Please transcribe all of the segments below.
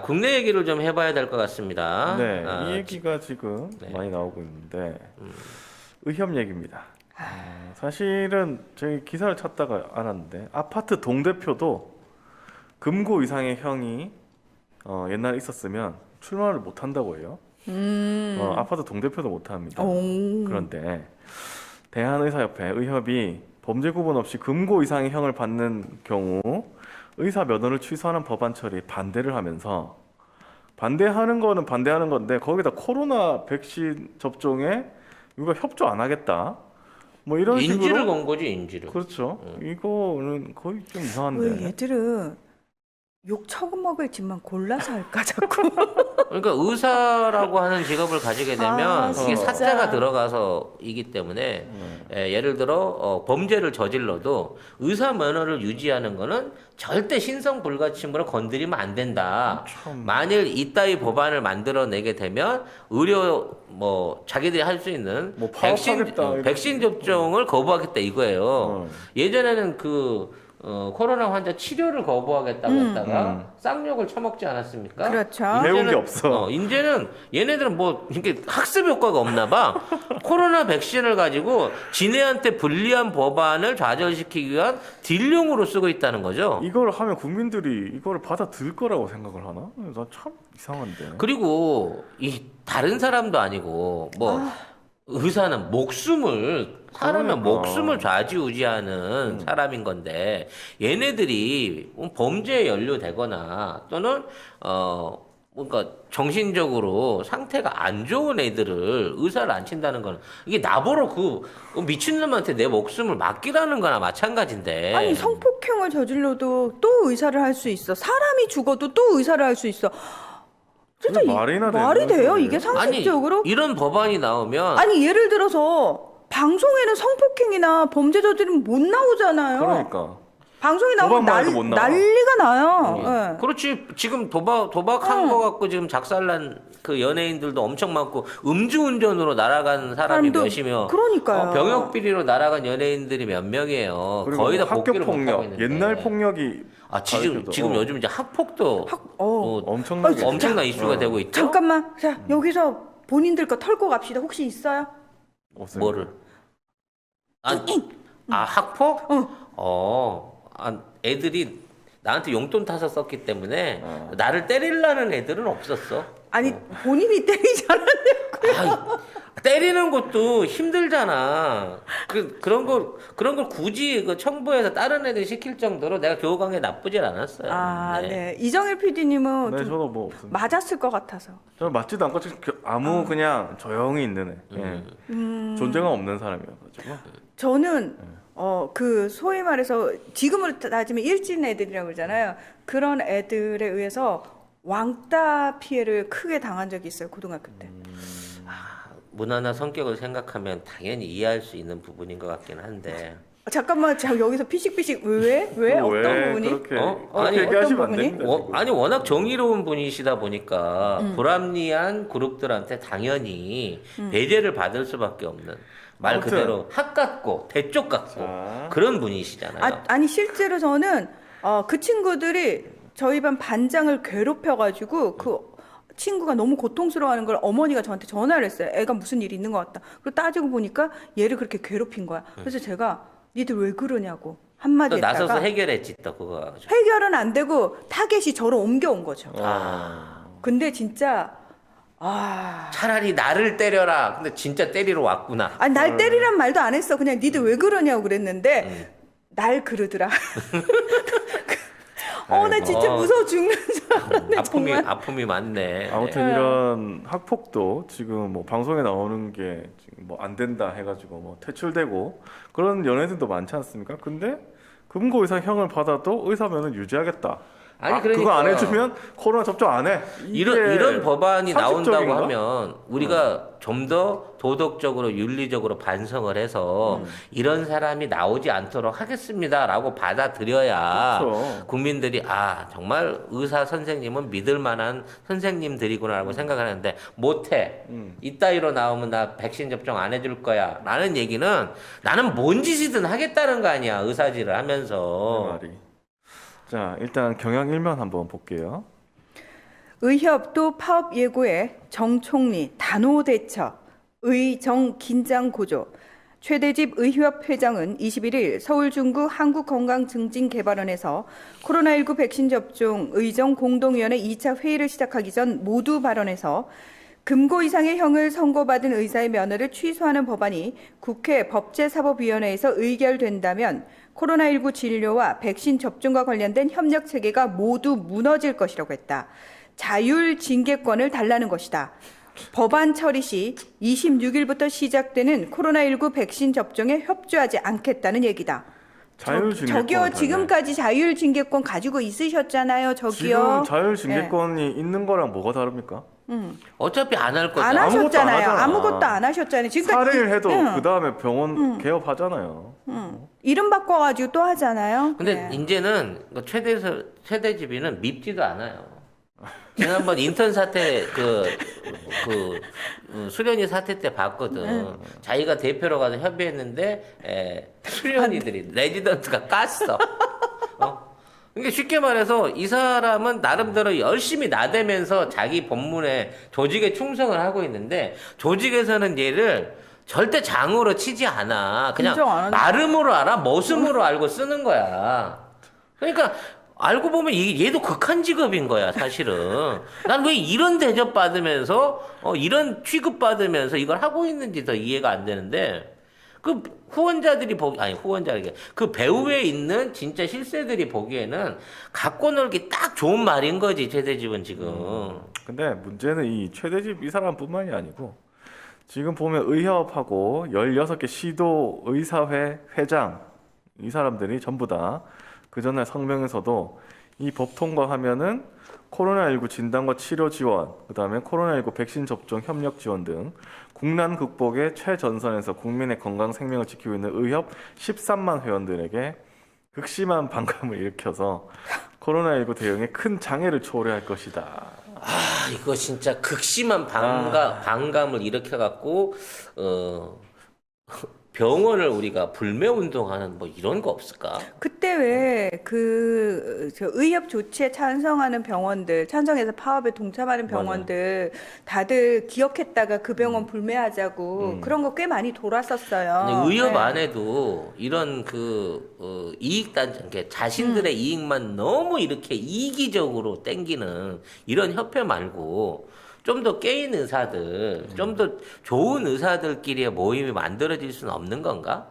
국내 얘기를 좀 해봐야 될 것 같습니다. 네, 이 얘기가 지금 네. 많이 나오고 있는데 의협 얘기입니다. 사실은 저희 기사를 찾다가 알았는데 아파트 동대표도 금고 이상의 형이 옛날에 있었으면 출마를 못 한다고 해요. 아파트 동대표도 못 합니다. 오. 그런데 대한의사협회 의협이 범죄 구분 없이 금고 이상의 형을 받는 경우 의사 면허를 취소하는 법안 처리 반대를 하면서 반대하는 거는 반대하는 건데 거기다 코로나 백신 접종에 이거 협조 안 하겠다. 뭐 이런 인지를 식으로 건 거지, 인지를. 그렇죠. 이거는 거의 좀 왜 이상한데. 얘들은 욕 처먹을 짓만 골라서 할까 자꾸. 그러니까 의사라고 하는 직업을 가지게 되면 아, 이게 진짜. 사자가 들어가서이기 때문에 예를 들어 범죄를 저질러도 의사 면허를 유지하는 거는 절대 신성 불가침으로 건드리면 안 된다. 참. 만일 이따위 법안을 만들어내게 되면 의료 뭐 자기들이 할 수 있는 뭐 파업하겠다, 이렇게. 백신 접종을 거부하겠다 이거예요. 어. 예전에는 코로나 환자 치료를 거부하겠다고 했다가 음. 쌍욕을 처먹지 않았습니까? 그렇죠. 배운 게 없어. 이제는 얘네들은 뭐 이렇게 학습 효과가 없나 봐. 코로나 백신을 가지고 지네한테 불리한 법안을 좌절시키기 위한 딜용으로 쓰고 있다는 거죠. 이걸 하면 국민들이 이거를 받아들일 거라고 생각을 하나? 나 참 이상한데. 그리고 이 다른 사람도 아니고 뭐 의사는 사람의 그러니까. 목숨을 좌지우지하는 사람인 건데 얘네들이 범죄에 연루되거나 또는 뭔가 정신적으로 상태가 안 좋은 애들을 의사를 안 친다는 거는 이게 나보러 그 미친놈한테 내 목숨을 맡기라는 거나 마찬가지인데. 아니 성폭행을 저질러도 또 의사를 할 수 있어. 사람이 죽어도 또 의사를 할 수 있어. 진짜 그게 말이나 말이 되는 돼요? 소리예요? 이게 아니 상식적으로? 이런 법안이 나오면 아니 예를 들어서 방송에는 성폭행이나 범죄 저지르면 못 나오잖아요. 그러니까. 방송에 나오면 도박만 해도 못 나와. 난리가 나요. 예. 그렇지. 지금 도박한 거 갖고 지금 작살난 그 연예인들도 엄청 많고 음주운전으로 날아간 사람이 사람도- 몇이며 그러니까요. 병역 비리로 날아간 연예인들이 몇 명이에요. 그리고 거의 다 학교 복귀를 못 하고 폭력, 있는데. 옛날 폭력이 지금 가르쳐도, 요즘 이제 학폭도 엄청나게 엄청난 이슈가 되고 있죠. 잠깐만. 자, 여기서 본인들 거 털고 갑시다. 혹시 있어요? 없어요. 뭐를? 학폭? 애들이 나한테 용돈 타서 썼기 때문에 나를 때리려는 애들은 없었어. 아니, 본인이 때리잖아요. 때리는 것도 힘들잖아. 그런 걸 굳이 청부해서 다른 애들 시킬 정도로 내가 교우관계 나쁘진 않았어요. 아, 네. 이정일 PD님은 네, 좀 저도 뭐 없어요. 맞았을 것 같아서. 저는 맞지도 않고 아무 그냥 조용히 있는 애. 예. 존재감 없는 사람이어가지고. 저는 그 소위 말해서 지금으로 따지면 일진 애들이라고 그러잖아요. 그런 애들에 의해서 왕따 피해를 크게 당한 적이 있어요. 고등학교 때. 문화나 성격을 생각하면 당연히 이해할 수 있는 부분인 것 같긴 한데. 잠깐만, 자 여기서 피식피식 왜 어떤 부분이? 그렇게, 아니, 그렇게 얘기하시면 안 어떤 부분이? 됩니다. 아니 워낙 정의로운 분이시다 보니까 불합리한 그룹들한테 당연히 배제를 받을 수밖에 없는 말 아무튼. 그대로 학 같고 대쪽 같고 자. 그런 분이시잖아요. 아니 실제로 저는 그 친구들이 저희 반 반장을 괴롭혀가지고 그 친구가 너무 고통스러워하는 걸 어머니가 저한테 전화를 했어요. 애가 무슨 일이 있는 것 같다. 그리고 따지고 보니까 얘를 그렇게 괴롭힌 거야. 그래서 제가 니들 왜 그러냐고 한마디 또 나서서 했다가 해결했지 또 그거 가지고. 해결은 안 되고 타겟이 저로 옮겨온 거죠. 아. 근데 진짜 차라리 나를 때려라. 근데 진짜 때리러 왔구나. 아니 날 때리란 말도 안 했어. 그냥 니들 왜 그러냐고 그랬는데 날 그러더라. 나 진짜 무서워 죽는 줄 알았네. 정말. 아픔이 많네. 아무튼 이런 학폭도 지금 뭐 방송에 나오는 게 지금 뭐 안 된다 해가지고 뭐 퇴출되고 그런 연예인들도 많지 않습니까? 근데 금고 이상 형을 받아도 의사면은 유지하겠다. 아니, 그거 안 그러니까. 해주면 코로나 접종 안 해. 이런 법안이 나온다고 상식적인가? 하면 우리가 좀 더 도덕적으로 윤리적으로 반성을 해서 이런 사람이 나오지 않도록 하겠습니다라고 받아들여야 그렇죠. 국민들이 정말 의사 선생님은 믿을 만한 선생님들이구나라고 생각하는데 못해. 이따위로 나오면 나 백신 접종 안 해줄 거야 라는 얘기는 나는 뭔 짓이든 하겠다는 거 아니야, 의사질을 그 하면서. 말이. 자, 일단 경향 일면 한번 볼게요. 의협도 파업 예고에 정 총리 단호 대처, 의정 긴장 고조. 최대집 의협 회장은 21일 서울 중구 한국건강증진개발원에서 코로나19 백신 접종 의정 공동위원회 2차 회의를 시작하기 전 모두 발언에서 금고 이상의 형을 선고받은 의사의 면허를 취소하는 법안이 국회 법제사법위원회에서 의결된다면 코로나19 진료와 백신 접종과 관련된 협력 체계가 모두 무너질 것이라고 했다. 자율 징계권을 달라는 것이다. 법안 처리 시 26일부터 시작되는 코로나19 백신 접종에 협조하지 않겠다는 얘기다. 자율징계권 저기요, 지금까지 자율징계권 가지고 있으셨잖아요, 저기요. 지금 자율징계권이 있는 거랑 뭐가 다릅니까? 어차피 안 할 거죠. 안 아무것도 안 하셨잖아요. 하잖아. 아무것도 안 하셨잖아요. 지금까지 살해를 해도 응. 그 다음에 병원 개업하잖아요. 이름 바꿔가지고 또 하잖아요. 근데 네. 이제는 최대집이는 밉지도 않아요. 지난번 인턴 사태 수련이 사태 때 봤거든. 자기가 대표로 가서 협의했는데 수련이들이 레지던트가 깠어. 그러니까 쉽게 말해서 이 사람은 나름대로 열심히 나대면서 자기 본문에 조직에 충성을 하고 있는데 조직에서는 얘를 절대 장으로 치지 않아. 그냥 인정 안 한다. 나름으로 알아, 머슴으로 알고 쓰는 거야. 그러니까 알고 보면 얘도 극한 직업인 거야, 사실은. 난 왜 이런 대접 받으면서, 이런 취급 받으면서 이걸 하고 있는지 더 이해가 안 되는데, 그 그 배후에 있는 진짜 실세들이 보기에는 갖고 놀기 딱 좋은 말인 거지, 최대집은 지금. 근데 문제는 이 최대집 이 사람뿐만이 아니고 지금 보면 의협하고 16개 시도 의사회 회장 이 사람들이 전부 다 그 전날 성명에서도 이 법 통과하면은 코로나19 진단과 치료 지원, 그다음에 코로나19 백신 접종 협력 지원 등 국난 극복의 최전선에서 국민의 건강 생명을 지키고 있는 의협 13만 회원들에게 극심한 반감을 일으켜서 코로나19 대응에 큰 장애를 초래할 것이다. 이거 진짜 극심한 반감을 일으켜갖고, 병원을 우리가 불매운동하는 뭐 이런 거 없을까? 그때 왜 저 의협 조치에 찬성하는 병원들, 찬성해서 파업에 동참하는 병원들 다들 기억했다가 그 병원 불매하자고 그런 거 꽤 많이 돌았었어요. 근데 의협 네. 안에도 이런 이익단체, 자신들의 이익만 너무 이렇게 이기적으로 땡기는 이런 협회 말고 좀 더 깨인 의사들, 좀 더 좋은 의사들끼리의 모임이 만들어질 수는 없는 건가?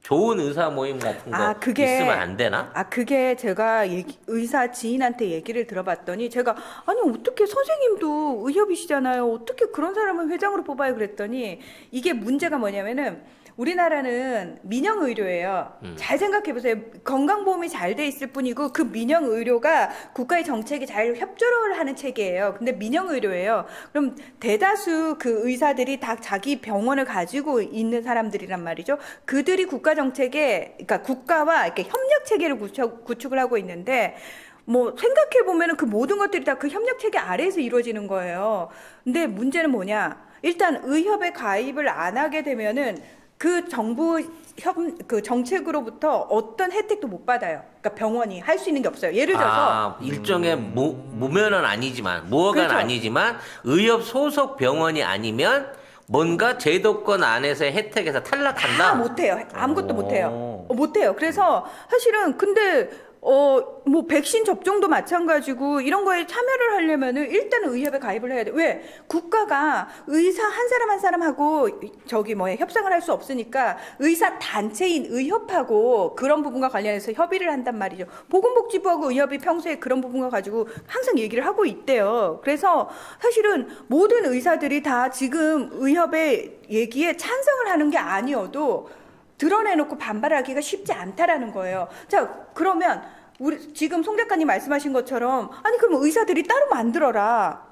좋은 의사 모임 같은 거 있으면 안 되나? 그게 제가 의사 지인한테 얘기를 들어봤더니 제가 아니 어떻게 선생님도 의협이시잖아요. 어떻게 그런 사람을 회장으로 뽑아요? 그랬더니 이게 문제가 뭐냐면은 우리나라는 민영 의료예요. 잘 생각해 보세요. 건강보험이 잘 돼 있을 뿐이고 그 민영 의료가 국가의 정책이 잘 협조를 하는 체계예요. 근데 민영 의료예요. 그럼 대다수 그 의사들이 다 자기 병원을 가지고 있는 사람들이란 말이죠. 그들이 국가 정책에, 그러니까 국가와 이렇게 협력 체계를 구축을 하고 있는데 뭐 생각해 보면은 그 모든 것들이 다 그 협력 체계 아래에서 이루어지는 거예요. 근데 문제는 뭐냐? 일단 의협에 가입을 안 하게 되면은 그 정부 그 정책으로부터 어떤 혜택도 못 받아요. 그러니까 병원이 할 수 있는 게 없어요. 예를 들어서 일종의 무면은 아니지만 무허가는 그렇죠. 아니지만 의협 소속 병원이 아니면 뭔가 제도권 안에서의 혜택에서 탈락한다. 다 못해요. 아무것도 못해요. 못해요. 그래서 사실은 근데 뭐 백신 접종도 마찬가지고 이런 거에 참여를 하려면은 일단은 의협에 가입을 해야 돼. 왜? 국가가 의사 한 사람하고 협상을 할 수 없으니까 의사 단체인 의협하고 그런 부분과 관련해서 협의를 한단 말이죠. 보건복지부하고 의협이 평소에 그런 부분과 가지고 항상 얘기를 하고 있대요. 그래서 사실은 모든 의사들이 다 지금 의협의 얘기에 찬성을 하는 게 아니어도 드러내놓고 반발하기가 쉽지 않다라는 거예요. 자, 그러면 우리 지금 송 작가님 말씀하신 것처럼 아니 그럼 의사들이 따로 만들어라.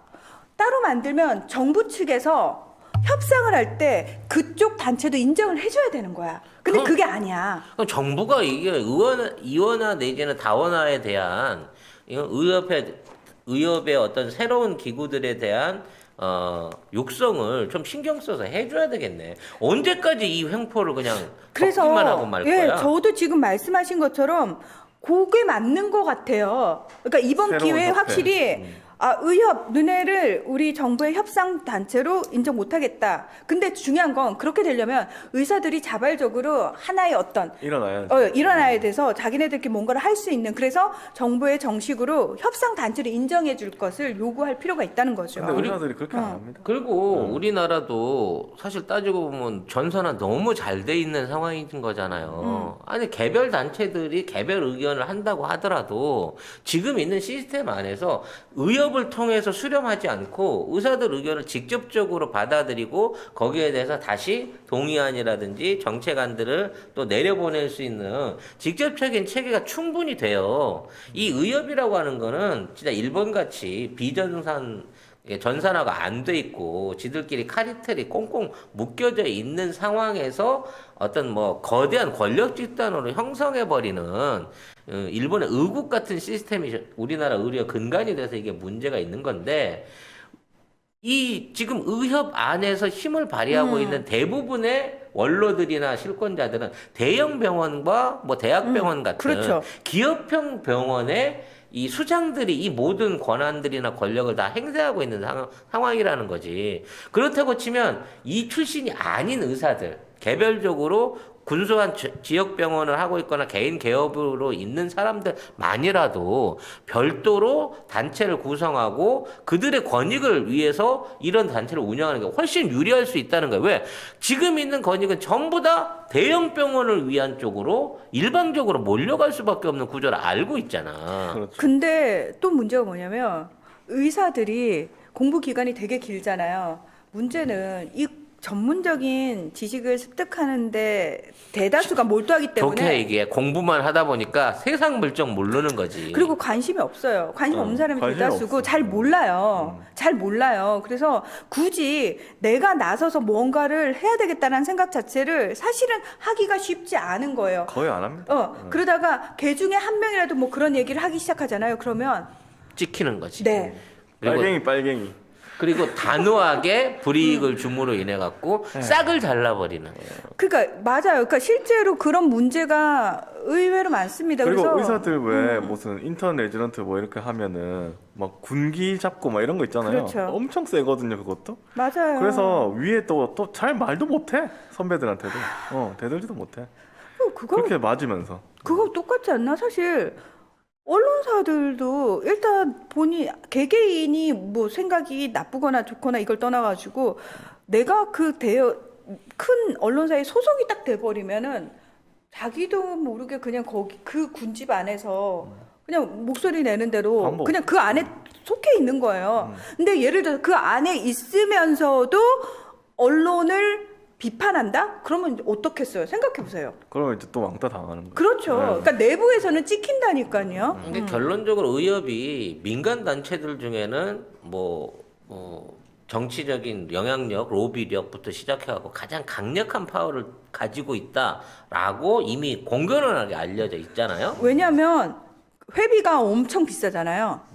따로 만들면 정부 측에서 협상을 할 때 그쪽 단체도 인정을 해줘야 되는 거야. 근데 그게 아니야. 그럼 정부가 이게 이원화 내지는 다원화에 대한 의협의 어떤 새로운 기구들에 대한 육성을 좀 신경 써서 해줘야 되겠네. 언제까지 이 횡포를 그냥 덮기만 하고 말 거야? 저도 지금 말씀하신 것처럼 그게 맞는 것 같아요. 그러니까 이번 기회에 협회. 확실히 의협, 눈해를 우리 정부의 협상 단체로 인정 못하겠다. 근데 중요한 건 그렇게 되려면 의사들이 자발적으로 하나의 어떤 일어나야 돼서 자기네들끼리 뭔가를 할 수 있는, 그래서 정부의 정식으로 협상 단체를 인정해 줄 것을 요구할 필요가 있다는 거죠. 근데 의사들이 그렇게 안 합니다. 그리고 우리나라도 사실 따지고 보면 전산화 너무 잘 돼 있는 상황인 거잖아요. 아니 개별 단체들이 개별 의견을 한다고 하더라도 지금 있는 시스템 안에서 의협을 통해서 수렴하지 않고 의사들 의견을 직접적으로 받아들이고 거기에 대해서 다시 동의안이라든지 정책안들을 또 내려보낼 수 있는 직접적인 체계가 충분히 돼요. 이 의협이라고 하는 거는 진짜 일본같이 전산화가 안 돼 있고 지들끼리 카리텔이 꽁꽁 묶여져 있는 상황에서 어떤 뭐 거대한 권력 집단으로 형성해 버리는 일본의 의국 같은 시스템이 우리나라 의료 근간이 돼서 이게 문제가 있는 건데, 이 지금 의협 안에서 힘을 발휘하고 있는 대부분의 원로들이나 실권자들은 대형 병원과 뭐 대학병원 같은 그렇죠. 기업형 병원에 이 수장들이 이 모든 권한들이나 권력을 다 행사하고 있는 상황이라는 거지. 그렇다고 치면 이 출신이 아닌 의사들, 개별적으로 군소한 지역병원을 하고 있거나 개인 개업으로 있는 사람들만이라도 별도로 단체를 구성하고 그들의 권익을 위해서 이런 단체를 운영하는 게 훨씬 유리할 수 있다는 거예요. 왜? 지금 있는 권익은 전부 다 대형 병원을 위한 쪽으로 일방적으로 몰려갈 수밖에 없는 구조를 알고 있잖아. 그렇죠. 근데 또 문제가 뭐냐면 의사들이 공부 기간이 되게 길잖아요. 문제는 이 전문적인 지식을 습득하는데 대다수가 몰두하기 때문에, 좋게 얘기해. 공부만 하다 보니까 세상 물정 모르는 거지. 그리고 관심이 없어요. 관심 없는 사람이 관심이 대다수고 없어. 잘 몰라요. 잘 몰라요. 그래서 굳이 내가 나서서 뭔가를 해야 되겠다는 생각 자체를 사실은 하기가 쉽지 않은 거예요. 거의 안 합니다. 그러다가 개 중에 한 명이라도 뭐 그런 얘기를 하기 시작하잖아요. 그러면 찍히는 거지. 네. 빨갱이. 그리고 단호하게 불이익을 줌으로 인해 갖고 싹을 잘라버리는. 그러니까 맞아요. 그러니까 실제로 그런 문제가 의외로 많습니다. 그리고 그래서 의사들 왜 무슨 인턴 레지던트 뭐 이렇게 하면은 막 군기 잡고 막 이런 거 있잖아요. 그렇죠. 엄청 세거든요, 그것도. 맞아요. 그래서 위에 또 잘 말도 못해, 선배들한테도. 대들지도 못해. 그렇게 맞으면서. 그거 똑같지 않나? 사실 언론사들도 일단 개개인이 뭐 생각이 나쁘거나 좋거나 이걸 떠나가지고 내가 큰 언론사에 소속이 딱 돼버리면은 자기도 모르게 그냥 거기 그 군집 안에서 그냥 목소리 내는 대로 그냥 그 안에 속해 있는 거예요. 근데 예를 들어서 그 안에 있으면서도 언론을 비판한다? 그러면 이제 어떻겠어요? 생각해 보세요. 그러면 이제 또 왕따 당하는 거예요. 그렇죠. 그러니까 내부에서는 찍힌다니까요. 근데 결론적으로 의협이 민간 단체들 중에는 정치적인 영향력, 로비력부터 시작해갖고 가장 강력한 파워를 가지고 있다라고 이미 공견하게 알려져 있잖아요. 왜냐하면 회비가 엄청 비싸잖아요.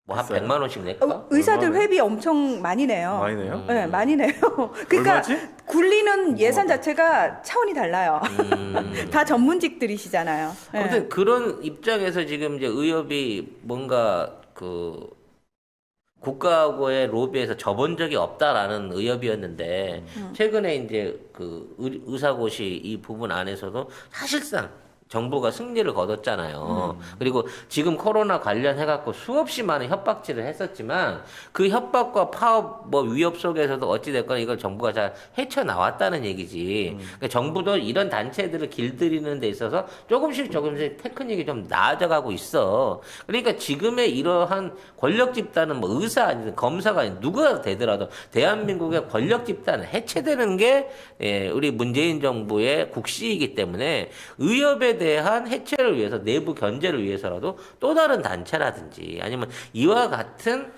뭐 한 비싸요? 100만 원씩 낼까? 의사들 얼마네? 회비 엄청 많이 내요. 많이 내요? 네, 많이 내요. 그러니까 얼마지? 굴리는 예산 자체가 차원이 달라요. 다 전문직들이시잖아요. 네. 아무튼 그런 입장에서 지금 이제 의협이 뭔가 국가하고의 로비에서 접은 적이 없다라는 의협이었는데 최근에 이제 의사고시 이 부분 안에서도 사실상 정부가 승리를 거뒀잖아요. 그리고 지금 코로나 관련해갖고 수없이 많은 협박질을 했었지만 그 협박과 파업 위협 속에서도 어찌됐거나 이걸 정부가 잘 헤쳐나왔다는 얘기지. 그러니까 정부도 이런 단체들을 길들이는 데 있어서 조금씩 테크닉이 좀 나아져가고 있어. 그러니까 지금의 이러한 권력 집단은 의사 아니든 검사가 아니든 누가 되더라도 대한민국의 권력 집단은 해체되는 게 우리 문재인 정부의 국시이기 때문에 의협에 대한 해체를 위해서 내부 견제를 위해서라도 또 다른 단체라든지 아니면 이와 같은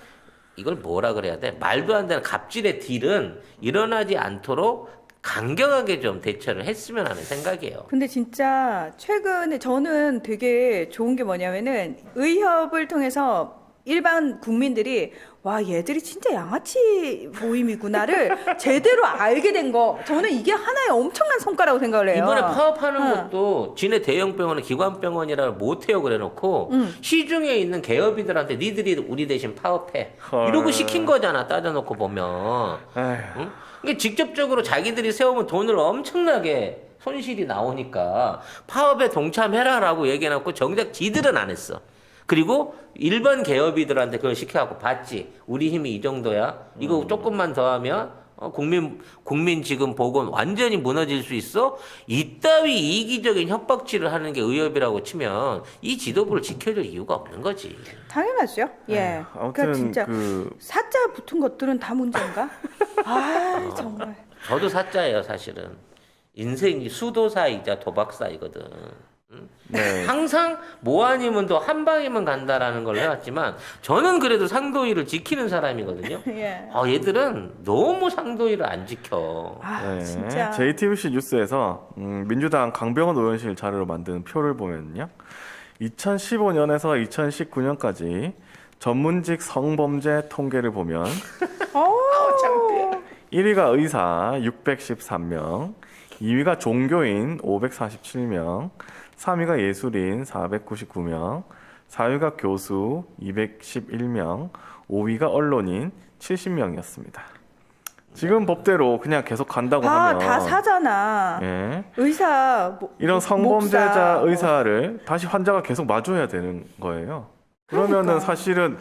이걸 뭐라 그래야 돼? 말도 안 되는 갑질의 딜은 일어나지 않도록 강경하게 좀 대처를 했으면 하는 생각이에요. 근데 진짜 최근에 저는 되게 좋은 게 뭐냐면은 의협을 통해서 일반 국민들이 와 얘들이 진짜 양아치 모임이구나를 제대로 알게 된 거 저는 이게 하나의 엄청난 성과라고 생각을 해요. 이번에 파업하는 응. 것도 지네 대형 병원은 기관병원이라 못해요 그래놓고 시중에 있는 개업이들한테 니들이 우리 대신 파업해 헐. 이러고 시킨 거잖아 따져놓고 보면. 에휴. 응? 그러니까 직접적으로 자기들이 세우면 돈을 엄청나게 손실이 나오니까 파업에 동참해라라고 얘기해놓고 정작 지들은 안 했어. 그리고 일반 개업이들한테 그걸 시켜갖고 봤지. 우리 힘이 이 정도야. 이거 조금만 더 하면 국민 지금 보건 완전히 무너질 수 있어. 이따위 이기적인 협박질을 하는 게 의협이라고 치면 이 지도부를 지켜줄 이유가 없는 거지. 당연하죠. 예. 아무튼 그러니까 진짜 그 사자 붙은 것들은 다 문제인가? 아 정말. 저도 사자예요 사실은. 인생이 수도사이자 도박사이거든. 네. 항상 뭐 아니면 또 한 방이면 간다라는 걸 해왔지만 저는 그래도 상도위를 지키는 사람이거든요. 예. 얘들은 너무 상도위를 안 지켜. 아 네. 진짜. JTBC 뉴스에서 민주당 강병원 의원실 자료로 만든 표를 보면요. 2015년에서 2019년까지 전문직 성범죄 통계를 보면 어. 1위가 의사 613명, 2위가 종교인 547명, 3위가 예술인 499명, 4위가 교수 211명, 5위가 언론인 70명이었습니다. 지금 법대로 그냥 계속 간다고 하면 다 사잖아. 예. 의사 이런 성범죄자 목사, 뭐. 의사를 다시 환자가 계속 마주해야 되는 거예요. 그러면은 그러니까. 사실은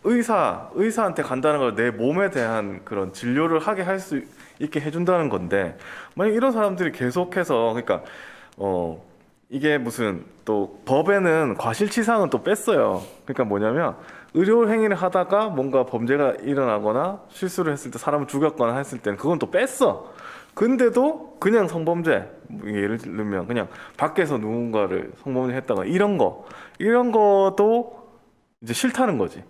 의사한테 간다는 걸 내 몸에 대한 그런 진료를 하게 할 수 있게 해준다는 건데 만약 이런 사람들이 계속해서 그러니까 이게 무슨 또 법에는 과실치상은 또 뺐어요. 그러니까 뭐냐면 의료 행위를 하다가 뭔가 범죄가 일어나거나 실수를 했을 때 사람을 죽였거나 했을 때는 그건 또 뺐어. 근데도 그냥 성범죄 예를 들면 그냥 밖에서 누군가를 성범죄 했다거나 이런 것도 이제 싫다는 거지.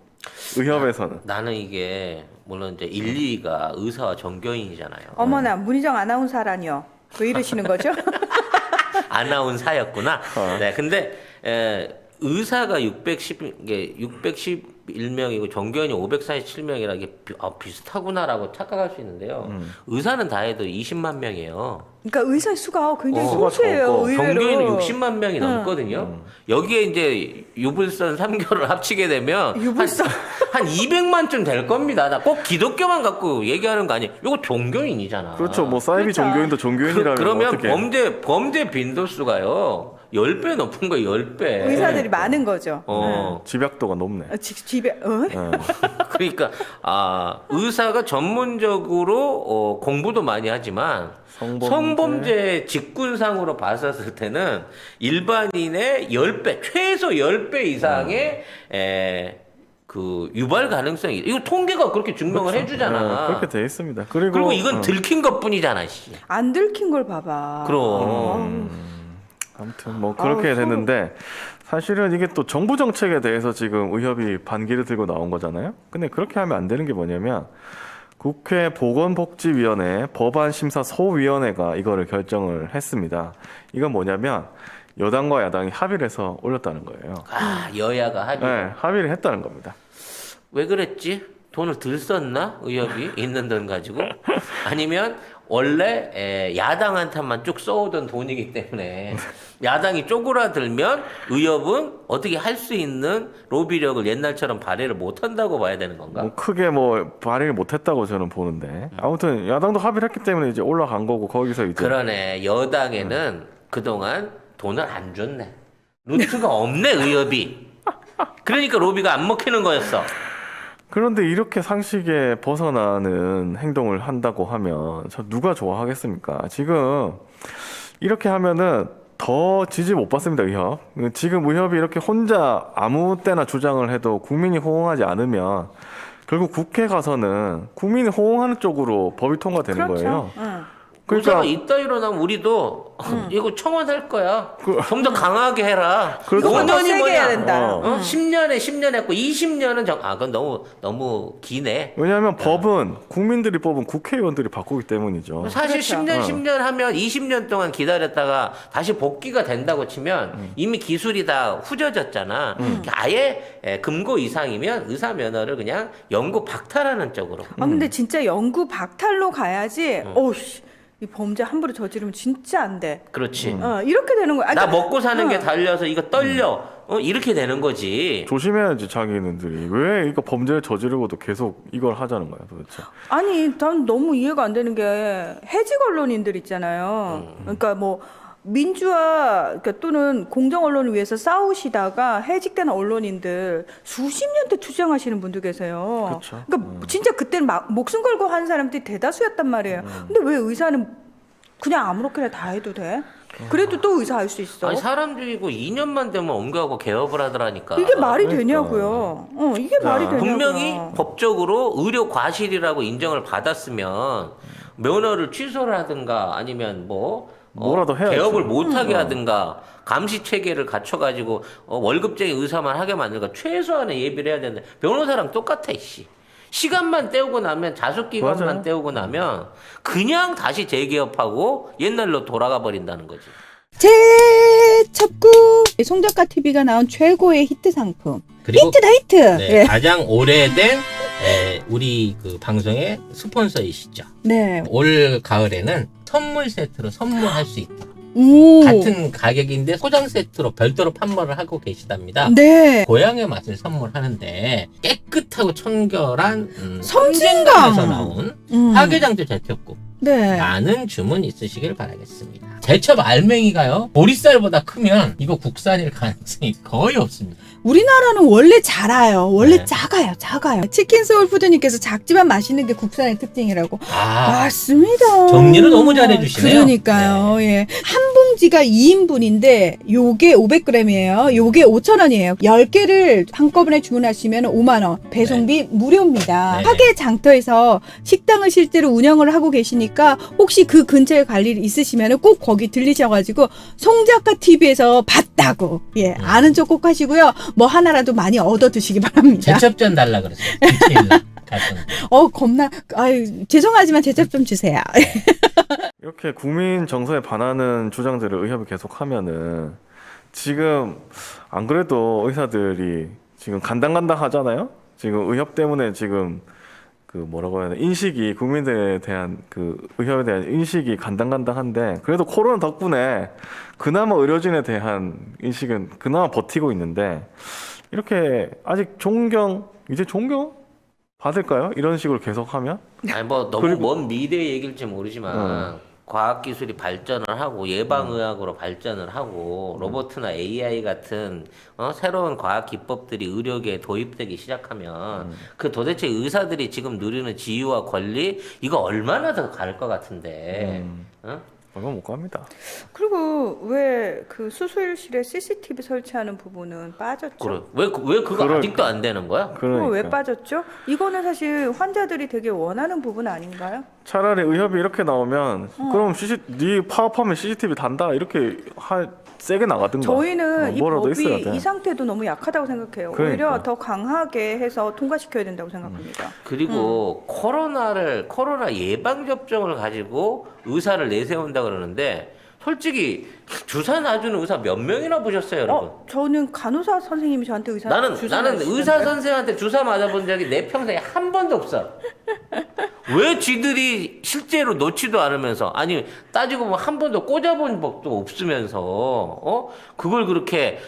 의협에서는. 나는 이게 물론 이제 1, 2위가 의사와 종교인이잖아요. 어머나 문희정 아나운서라니요. 왜 이러시는 거죠? 아나운서였구나. 네, 근데 의사가 611명이고 종교인이 547명이라 이게 비슷하구나라고 착각할 수 있는데요. 의사는 다 해도 20만 명이에요. 그러니까 의사 수가 굉장히 수가 소수예요. 적고. 의외로. 종교인은 60만 명이 넘거든요. 여기에 이제 유불선 3교를 합치게 되면 유불선. 한 200만쯤 될 겁니다. 나 꼭 기독교만 갖고 얘기하는 거 아니에요. 이거 종교인이잖아. 그렇죠. 뭐 사이비 그렇죠. 종교인도 종교인이라면 그러면 어떻게? 범죄 빈도수가요. 10배 높은 거예요. 10배. 의사들이 많은 거죠. 집약도가 높네. 집에 그러니까 의사가 전문적으로 공부도 많이 하지만 성범죄 직군상으로 봤었을 때는 일반인의 10배, 최소 10배 이상의 그 유발 가능성이 이거 통계가 그렇게 증명을 해주잖아. 그렇게 돼 있습니다. 그리고 그리고 이건 들킨 것뿐이잖아, 씨. 안 들킨 걸 봐봐. 그럼. 아무튼 뭐 그렇게 됐는데 사실은 이게 또 정부 정책에 대해서 지금 의협이 반기를 들고 나온 거잖아요. 근데 그렇게 하면 안 되는 게 뭐냐면 국회 보건복지위원회 법안심사소위원회가 이거를 결정을 했습니다. 이건 뭐냐면 여당과 야당이 합의를 해서 올렸다는 거예요. 여야가 합의. 네, 합의를 했다는 겁니다. 왜 그랬지? 돈을 들 썼나? 의협이 있는 돈 가지고? 아니면 원래 야당한테만 쭉 써오던 돈이기 때문에 야당이 쪼그라들면 의협은 어떻게 할 수 있는 로비력을 옛날처럼 발휘를 못한다고 봐야 되는 건가? 뭐 크게 뭐 발의를 못했다고 저는 보는데 아무튼 야당도 합의를 했기 때문에 이제 올라간 거고 거기서 이제 그러네. 여당에는 그동안 돈을 안 줬네. 루트가 없네, 의협이. 그러니까 로비가 안 먹히는 거였어. 그런데 이렇게 상식에 벗어나는 행동을 한다고 하면 저 누가 좋아하겠습니까? 지금 이렇게 하면은 더 지지 못 받습니다, 의협. 지금 의협이 이렇게 혼자 아무 때나 주장을 해도 국민이 호응하지 않으면 결국 국회 가서는 국민이 호응하는 쪽으로 법이 통과되는 그렇죠. 거예요. 의사가 이따위로 나면 우리도 이거 청원할 거야. 좀 더 강하게 해라. 그렇죠. 5년이5년이 세게 해야 뭐냐? 된다. 10년에 10년 했고 20년은 그건 너무 기네. 왜냐하면 법은 국민들이 뽑은 국회의원들이 바꾸기 때문이죠. 사실 그렇죠. 10년, 10년 하면 20년 동안 기다렸다가 다시 복귀가 된다고 치면 이미 기술이 다 후져졌잖아. 아예 금고 이상이면 의사 면허를 그냥 영구 박탈하는 쪽으로. 근데 진짜 영구 박탈로 가야지. 어우씨, 이 범죄 함부로 저지르면 진짜 안 돼. 그렇지. 이렇게 되는 거야. 나 먹고 사는 게 어. 달려서 이거 떨려. 이렇게 되는 거지. 조심해야지 자기네들이 왜 이거 범죄를 저지르고도 계속 이걸 하자는 거야 도대체. 아니, 난 너무 이해가 안 되는 게 해직 언론인들 있잖아요. 그러니까 뭐 민주화 그러니까 또는 공정 언론을 위해서 싸우시다가 해직된 언론인들 수십 년대 투쟁하시는 분도 계세요. 그쵸. 그러니까 진짜 그때는 막 목숨 걸고 한 사람들이 대다수였단 말이에요. 근데 왜 의사는 그냥 아무렇게나 다 해도 돼? 그래도 또 의사 할 수 있어. 아니 사람 죽이고 2년만 되면 옮겨가고 개업을 하더라니까. 이게 말이 그러니까. 되냐고요. 이게 말이 되냐고요. 분명히 법적으로 의료 과실이라고 인정을 받았으면 면허를 취소를 하든가 아니면 뭐라도 해야지. 개업을 못하게 하든가 감시 체계를 갖춰가지고 월급쟁이 의사만 하게 만들까 최소한의 예비를 해야 되는데 변호사랑 똑같아 이씨. 시간만 때우고 나면 자숙기간만 맞아요. 때우고 나면 그냥 다시 재개업하고 옛날로 돌아가 버린다는 거지. 재첩구 송작가 TV가 나온 최고의 히트 상품. 그리고 히트다 히트. 네, 예. 가장 오래된 우리 그 방송의 스폰서이시죠. 네. 올 가을에는 선물 세트로 선물할 수 있다. 오. 같은 가격인데 소장 세트로 별도로 판매를 하고 계시답니다. 네. 고향의 맛을 선물하는데 깨끗하고 청결한 섬진강. 섬진강에서 나온 음. 화개장터 제첩국 네. 많은 주문 있으시길 바라겠습니다. 제첩 알맹이가요 보리쌀보다 크면 이거 국산일 가능성이 거의 없습니다. 우리나라는 원래 작아요. 원래 네. 작아요. 치킨 소울 푸드님께서 작지만 맛있는 게 국산의 특징이라고. 아, 맞습니다. 정리를 너무 잘해주시네요. 그러니까요. 예. 한 봉지가 2인분인데 요게 500g이에요. 요게 5,000원이에요. 10개를 한꺼번에 주문하시면 5만 원. 배송비 무료입니다. 네. 화계 장터에서 식당을 실제로 운영을 하고 계시니까 혹시 그 근처에 갈 일이 있으시면 꼭 거기 들리셔가지고 송작가 TV에서 봤다고 예 아는 척 꼭 하시고요. 뭐 하나라도 많이 얻어 드시기 바랍니다. 제첩전 달라 그랬어요. 디테일 갈등. 겁나 아유 죄송하지만 제첩 좀 주세요. 이렇게 국민 정서에 반하는 주장들을 의협이 계속하면은 지금 안 그래도 의사들이 지금 간당간당 하잖아요. 지금 의협 때문에 지금 그 뭐라고 해야 되나 인식이 국민들에 대한 그 의협에 대한 인식이 간당간당한데 그래도 코로나 덕분에 그나마 의료진에 대한 인식은 그나마 버티고 있는데 이렇게 아직 이제 존경 받을까요? 이런 식으로 계속하면? 아니 뭐 너무 그리고- 먼 미래 얘기일지 모르지만 과학기술이 발전을 하고 예방의학으로 발전을 하고 로봇이나 AI 같은 새로운 과학 기법들이 의료계에 도입되기 시작하면 그 도대체 의사들이 지금 누리는 지위와 권리 이거 얼마나 더 갈 것 같은데 어? 얼마 못 갑니다. 그리고 왜 그 수술실에 CCTV 설치하는 부분은 빠졌죠? 그래 왜 그거 그러니까. 아직도 안 되는 거야? 그거 왜 그러니까 빠졌죠? 이거는 사실 환자들이 되게 원하는 부분 아닌가요? 차라리 의협이 이렇게 나오면 그럼 네 파업하면 CCTV 단다 이렇게 세게 나가든가. 저희는 이 뭐라도 있어야 법이 돼. 이 상태도 너무 약하다고 생각해요. 그러니까. 오히려 더 강하게 해서 통과시켜야 된다고 생각합니다. 그리고 코로나 예방 접종을 가지고 의사를 내세운다 그러는데 솔직히 주사 놔주는 의사 몇 명이나 보셨어요, 여러분? 저는 간호사 선생님이 저한테 나는 주사를 의사 주시던데. 선생한테 주사 맞아본 적이 내 평생에 한 번도 없어. 왜 쥐들이 실제로 놓지도 않으면서 아니 따지고 보면 한 번도 꽂아본 법도 없으면서 그걸 그렇게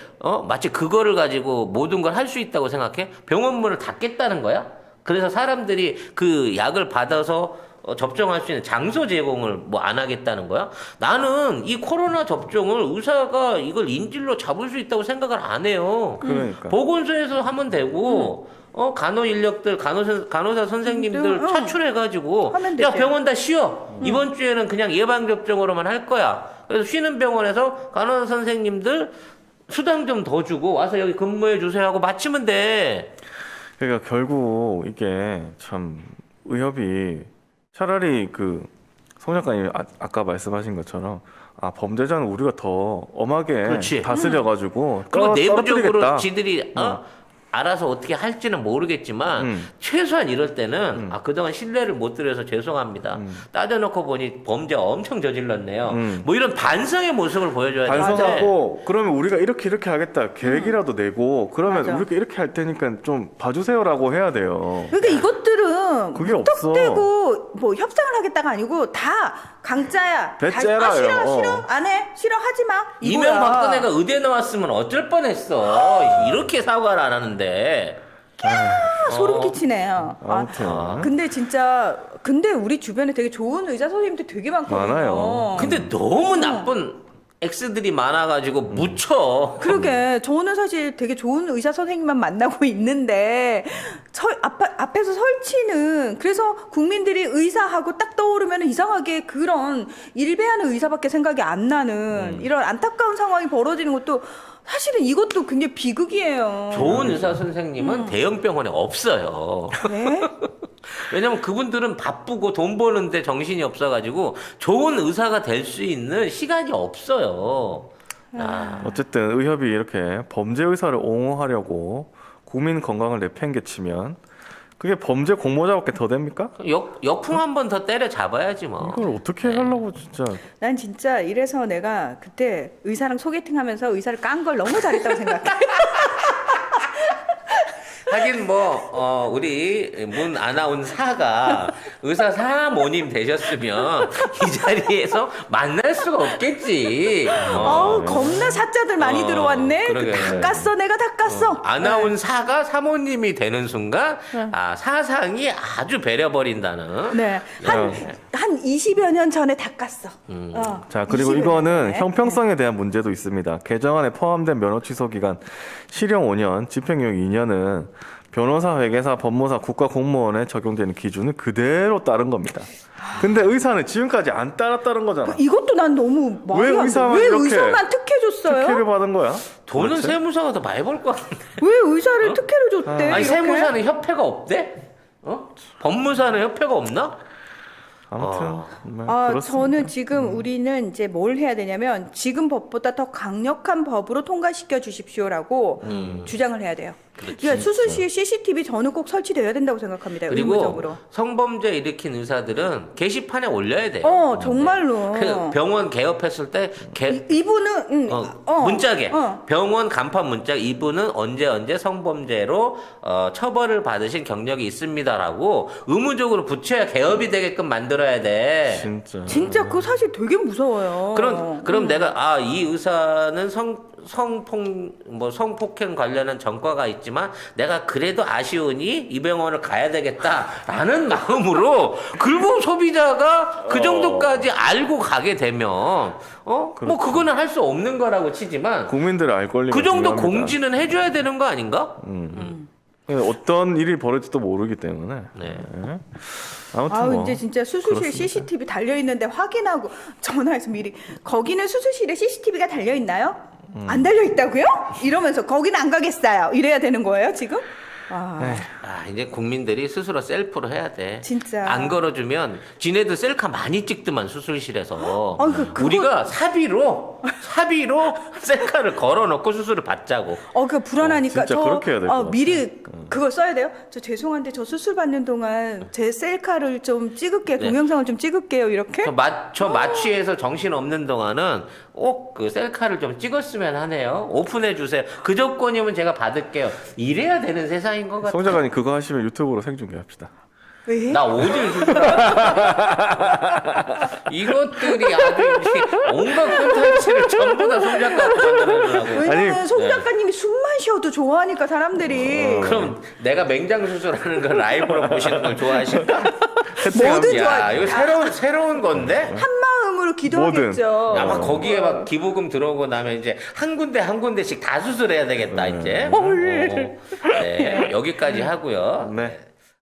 마치 그거를 가지고 모든 걸 할 수 있다고 생각해? 병원 문을 닫겠다는 거야? 그래서 사람들이 그 약을 받아서 접종할 수 있는 장소 제공을 뭐 안 하겠다는 거야? 나는 이 코로나 접종을 의사가 이걸 인질로 잡을 수 있다고 생각을 안 해요. 그러니까. 보건소에서 하면 되고 간호 인력들 간호사 선생님들 차출해가지고 하면 야 되지. 병원 다 쉬어 이번 주에는 그냥 예방 접종으로만 할 거야. 그래서 쉬는 병원에서 간호사 선생님들 수당 좀 더 주고 와서 여기 근무해 주세요 하고 마치면 돼. 그러니까 결국 이게 참 의협이 차라리 그 송 작가님이 아까 말씀하신 것처럼 범죄자는 우리가 더 엄하게 그렇지. 다스려가지고 그리고 내부적으로 떨어뜨리겠다. 지들이 알아서 어떻게 할지는 모르겠지만 최소한 이럴 때는 그동안 신뢰를 못 드려서 죄송합니다. 따져놓고 보니 범죄 엄청 저질렀네요. 뭐 이런 반성의 모습을 보여줘야 되는데 반성하고 그러면 우리가 이렇게 하겠다 계획이라도 내고 그러면 맞아. 우리가 이렇게 할 테니까 좀 봐주세요라고 해야 돼요. 그러니까 이것들은 그게 없어. 무턱대고 뭐 협상을 하겠다가 아니고 다 강짜야. 배째라요. 싫어 안 해. 싫어 하지 마. 이거야. 이명박근혜가 의대 나왔으면 어쩔 뻔했어. 이렇게 사과를 안 하는데. 소름 끼치네요. 아무튼. 근데 우리 주변에 되게 좋은 의사 선생님들 되게 많거든요. 많아요. 근데 너무 나쁜 X들이 많아가지고 묻혀. 그러게 저는 사실 되게 좋은 의사 선생님만 만나고 있는데 앞에서 설치는 그래서 국민들이 의사하고 딱 떠오르면 이상하게 그런 일배하는 의사밖에 생각이 안 나는 이런 안타까운 상황이 벌어지는 것도 사실은 이것도 굉장히 비극이에요. 좋은 의사 선생님은 대형 병원에 없어요. 네? 왜냐면 그분들은 바쁘고 돈 버는데 정신이 없어가지고 좋은 의사가 될 수 있는 시간이 없어요. 어쨌든 의협이 이렇게 범죄 의사를 옹호하려고 국민 건강을 내팽개치면 그게 범죄 공모자밖에 더 됩니까? 역풍 한 번 더 때려 잡아야지 뭐. 이걸 어떻게 하려고 진짜. 난 진짜 이래서 내가 그때 의사랑 소개팅하면서 의사를 깐 걸 너무 잘했다고 생각해. 하긴 우리 문 아나운서가 의사 사모님 되셨으면 이 자리에서 만날 수가 없겠지. 겁나 사자들 많이 들어왔네. 그러게. 다 깠어, 내가 다 깠어. 아나운서가 사모님이 되는 순간 사상이 아주 배려버린다는. 네, 한 20여 년 전에 다 깠어. 자, 그리고 20여 년 이거는 전에. 형평성에 대한 문제도 있습니다. 개정안에 포함된 면허 취소 기간 실형 5년, 집행유예 2년은 변호사, 회계사, 법무사, 국가공무원에 적용되는 기준을 그대로 따른 겁니다. 근데 의사는 지금까지 안 따랐다는 거잖아. 이것도 난 너무 말이 왜 안 돼. 의사만 왜 이렇게 의사만 특혜줬어요? 특혜를 받은 거야? 돈은 도대체? 세무사가 더 많이 벌 것 같은데. 왜 의사를 특혜를 줬대? 아니 이렇게? 세무사는 협회가 없대? 법무사는 협회가 없나? 아무튼 정말 그렇습니다. 저는 지금 우리는 이제 뭘 해야 되냐면 지금 법보다 더 강력한 법으로 통과시켜 주십시오라고 주장을 해야 돼요. 그러니까 수술실 CCTV 저는 꼭 설치되어야 된다고 생각합니다. 그리고 의무적으로. 성범죄 일으킨 의사들은 게시판에 올려야 돼요. 정말로. 그 병원 개업했을 때 이분은 문짝에 병원 간판 문짝 이분은 언제 성범죄로 처벌을 받으신 경력이 있습니다라고 의무적으로 붙여야 개업이 되게끔 만들어야 돼. 진짜 그거 사실 되게 무서워요. 그럼 내가 이 의사는 성폭행 관련한 전과가 있지만 내가 그래도 아쉬우니 이 병원을 가야 되겠다라는 마음으로 그리고 소비자가 그 정도까지 알고 가게 되면 뭐 그거는 할 수 없는 거라고 치지만 국민들의 알 권리가 그 정도 중요합니다. 공지는 해줘야 되는 거 아닌가? 어떤 일이 벌어질지도 모르기 때문에. 네. 아무튼 이제 진짜 수술실 그렇습니다. CCTV 달려 있는데 확인하고 전화해서 미리 거기는 수술실에 CCTV가 달려 있나요? 안 달려 있다고요? 이러면서 거기는 안 가겠어요. 이래야 되는 거예요 지금? 이제 국민들이 스스로 셀프로 해야 돼. 진짜. 안 걸어주면 지네들 셀카 많이 찍더만 수술실에서. 그거- 우리가 사비로 셀카를 걸어놓고 수술을 받자고. 그 불안하니까 진짜 그렇게 해야 될것 같아. 미리 그걸 써야 돼요. 저 죄송한데 저 수술 받는 동안 제 셀카를 좀 찍을게요. 네. 동영상을 좀 찍을게요. 이렇게. 저 마취해서 정신 없는 동안은 꼭 그 셀카를 좀 찍었으면 하네요. 오픈해 주세요. 그 조건이면 제가 받을게요. 이래야 되는 세상인 것 같아. 송 작가님 그거 하시면 유튜브로 생중계합시다. 왜? 나 오질 이것들이 아주 이제 온갖 콘텐츠를 전부 다 손작가한테 만들어주려고. 왜냐면 아니, 송 작가님이 숨만 쉬어도 좋아하니까 사람들이 그럼 내가 맹장 수술하는 걸 라이브로 보시는 걸 좋아하실까? 뭐든 야, 좋아. 이거 새로운 건데? 한 마음으로 기도하겠죠. 아마 거기에 막 기부금 들어오고 나면 이제 한 군데씩 다 수술해야 되겠다 이제. 헐. 네, 여기까지 하고요. 네.